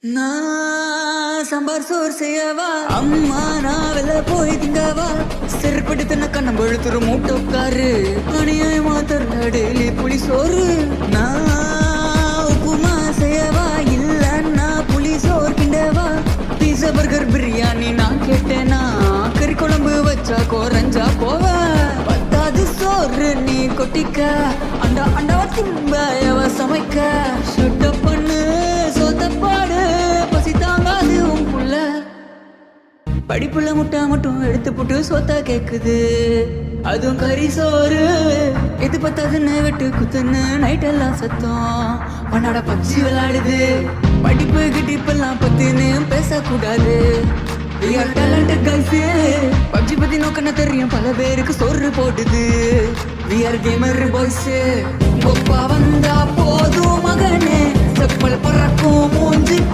நான் சாம்பார் சோறு செய்யவா அம்மா நான் வெளில போய் திங்கவா செருப்படுத்தின கண்ணம் பழுத்துரு மூட்டை உட்காரு அநியாயமா தரல டெய்லி புளி சோறு நான் உப்புமா செய்யவா இல்லன்னா புளி சோறு கிண்டவா பீஸா பர்கர் பிரியாணி நான் கேட்டேனா கறி குழம்பு வச்சா குறைஞ்சா போவ பத்தாது சோறு நீ கொட்டிக்க அண்டா அண்டாவா திம்பயவ சமைக்க ஷட்ட பண்ணு சொத்தப்பாடு பசி தாங்காது உன் புள்ள படிப்புள்ள முட்டை மட்டும் எடுத்து போட்டு சொத்தா கேக்குது அதுவும் கறி சோறு எது பத்தாதுன்னு வெட்டு குத்துன்னு நைட் எல்லாம் சத்தம் பண்ணாட பச்சி விளையாடுது படிப்பு கிட்டிப்பெல்லாம் பத்தின்னு பேசக்கூடாது We are talented guys PUBG பத்தி நோக்கன தெரியும் பல பேருக்கு சோறு போடுது We are gamer boys Koppa வந்தா போதும் மகனே செப்பல் பறக்கும் மூஞ்சி